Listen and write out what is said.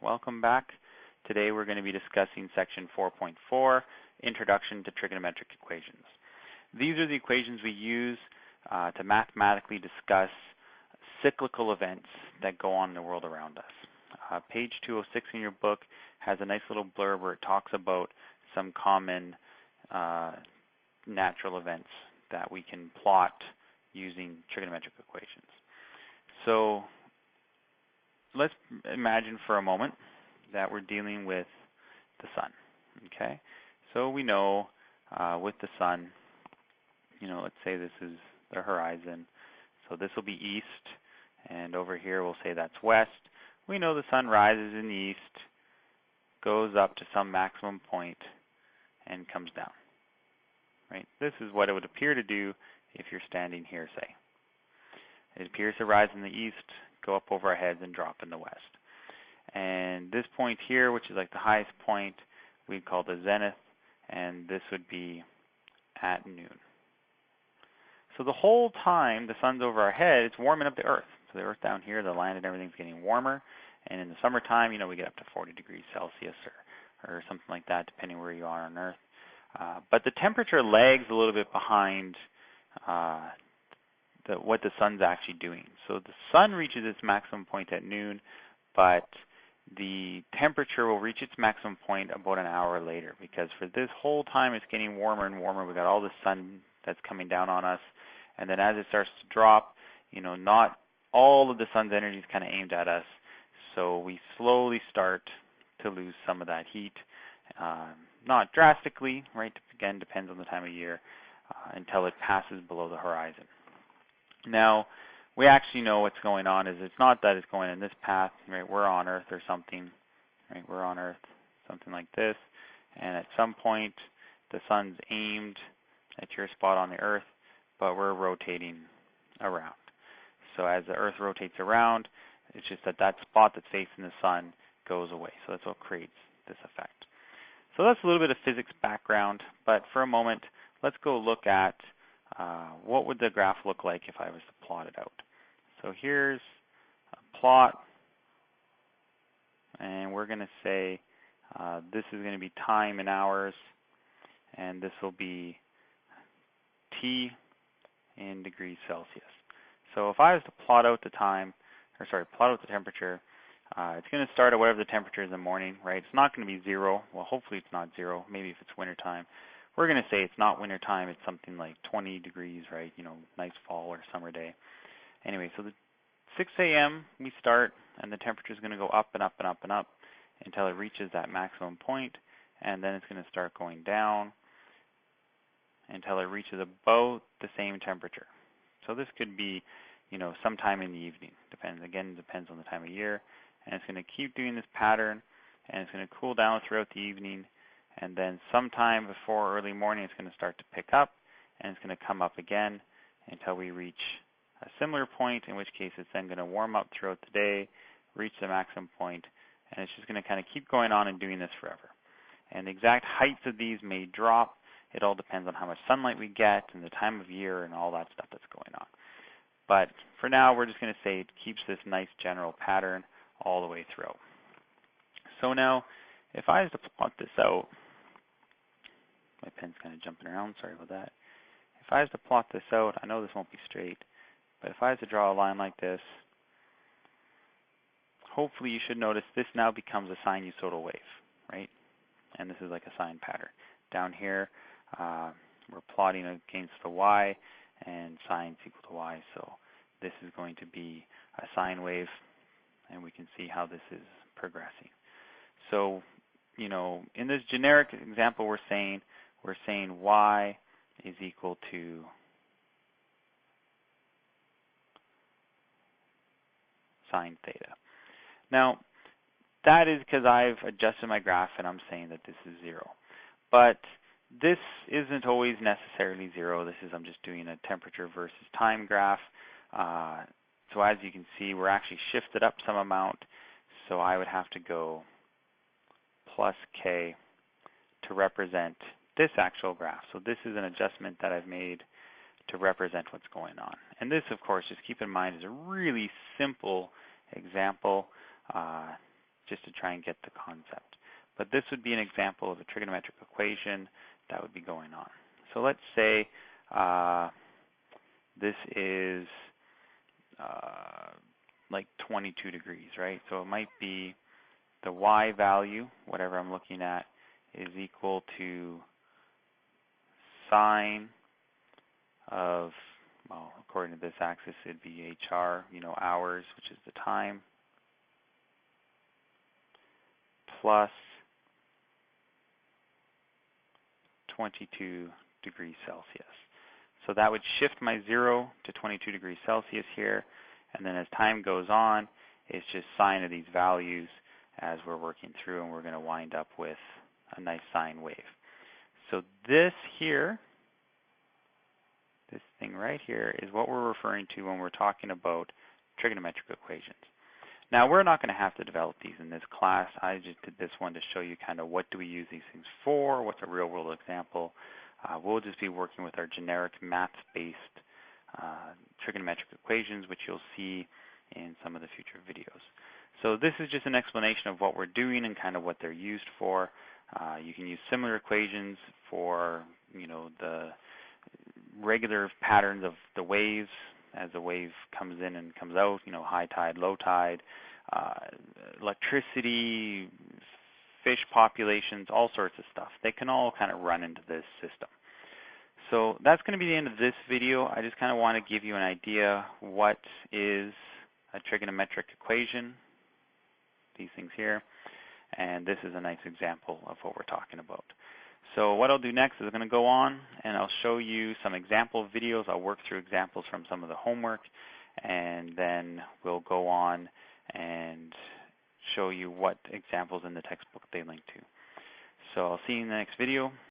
Welcome back. Today we're going to be discussing section 4.4, Introduction to Trigonometric Equations. These are the equations we use to mathematically discuss cyclical events that go on in the world around us. Page 206 in your book has a nice little blurb where it talks about some common natural events that we can plot using trigonometric equations. So let's imagine for a moment that we're dealing with the sun. Okay, so we know with the sun, let's say this is the horizon. So this will be east, and over here we'll say that's west. We know the sun rises in the east, goes up to some maximum point, and comes down. Right? This is what it would appear to do if you're standing here, say. It appears to rise in the east, go up over our heads, and drop in the west. And this point here, which is like the highest point, we'd call the zenith, and this would be at noon. So the whole time the sun's over our head, it's warming up the earth. So the earth down here, the land and everything's getting warmer. And in the summertime, we get up to 40 degrees Celsius or something like that, depending where you are on earth. But the temperature lags a little bit behind what the sun's actually doing. So the sun reaches its maximum point at noon, but the temperature will reach its maximum point about an hour later, because for this whole time it's getting warmer and warmer. We've got all the sun that's coming down on us, and then as it starts to drop, not all of the sun's energy is kind of aimed at us, so we slowly start to lose some of that heat. Not drastically, right? Again, depends on the time of year, until it passes below the horizon. Now, we actually know what's going on. It's not that it's going in this path, right? We're on Earth or something, right? We're on Earth, something like this, and at some point, the sun's aimed at your spot on the Earth, but we're rotating around. So as the Earth rotates around, it's just that spot that's facing the sun goes away. So that's what creates this effect. So that's a little bit of physics background, but for a moment, let's go look at what would the graph look like if I was to plot it out. So here's a plot, and we're going to say this is going to be time in hours, and this will be T in degrees Celsius. So if I was to plot out the plot out the temperature, it's going to start at whatever the temperature is in the morning, right? It's not going to be 0. Well, hopefully it's not 0. Maybe if it's winter time. We're going to say it's not winter time. It's something like 20 degrees, right? Nice fall or summer day. Anyway, so the 6 a.m. we start, and the temperature is going to go up and up and up and up until it reaches that maximum point, and then it's going to start going down until it reaches about the same temperature. So this could be, sometime in the evening. Depends on the time of year. And it's going to keep doing this pattern, and it's going to cool down throughout the evening, and then sometime before early morning it's going to start to pick up, and it's going to come up again until we reach a similar point, in which case it's then going to warm up throughout the day, reach the maximum point, and it's just going to kind of keep going on and doing this forever. And the exact heights of these may drop. It all depends on how much sunlight we get and the time of year and all that stuff that's going on. But for now, we're just going to say it keeps this nice general pattern all the way through. So now, if I was to plot this out, my pen's kind of jumping around, sorry about that. If I was to plot this out, I know this won't be straight, but if I was to draw a line like this, hopefully you should notice this now becomes a sinusoidal wave, right? And this is like a sine pattern. Down here, we're plotting against the y, and sine is equal to y, so this is going to be a sine wave, and we can see how this is progressing. So, in this generic example, we're saying y is equal to sine theta. Now, that is because I've adjusted my graph and I'm saying that this is 0. But this isn't always necessarily 0. I'm just doing a temperature versus time graph. So as you can see, we're actually shifted up some amount. So I would have to go plus k to represent this actual graph. So this is an adjustment that I've made to represent what's going on. And this, of course, just keep in mind, is a really simple example. just to try and get the concept. But this would be an example of a trigonometric equation that would be going on. So let's say this is like 22 degrees, right? So it might be the y value, whatever I'm looking at, is equal to sine of, well, according to this axis, it'd be HR, hours, which is the time, plus 22 degrees Celsius. So that would shift my 0 to 22 degrees Celsius here, and then as time goes on, it's just sine of these values as we're working through, and we're going to wind up with a nice sine wave. So this here, this thing right here, is what we're referring to when we're talking about trigonometric equations. Now, we're not going to have to develop these in this class. I just did this one to show you kind of what do we use these things for, what's a real-world example. We'll just be working with our generic math-based trigonometric equations, which you'll see in some of the future videos. So this is just an explanation of what we're doing and kind of what they're used for. You can use similar equations for, the regular patterns of the waves as the wave comes in and comes out, high tide, low tide, electricity, fish populations, all sorts of stuff. They can all kind of run into this system. So that's going to be the end of this video. I just kind of want to give you an idea what is a trigonometric equation, these things here, and this is a nice example of what we're talking about. So what I'll do next is I'm going to go on and I'll show you some example videos. I'll work through examples from some of the homework, and then we'll go on and show you what examples in the textbook they link to. So I'll see you in the next video.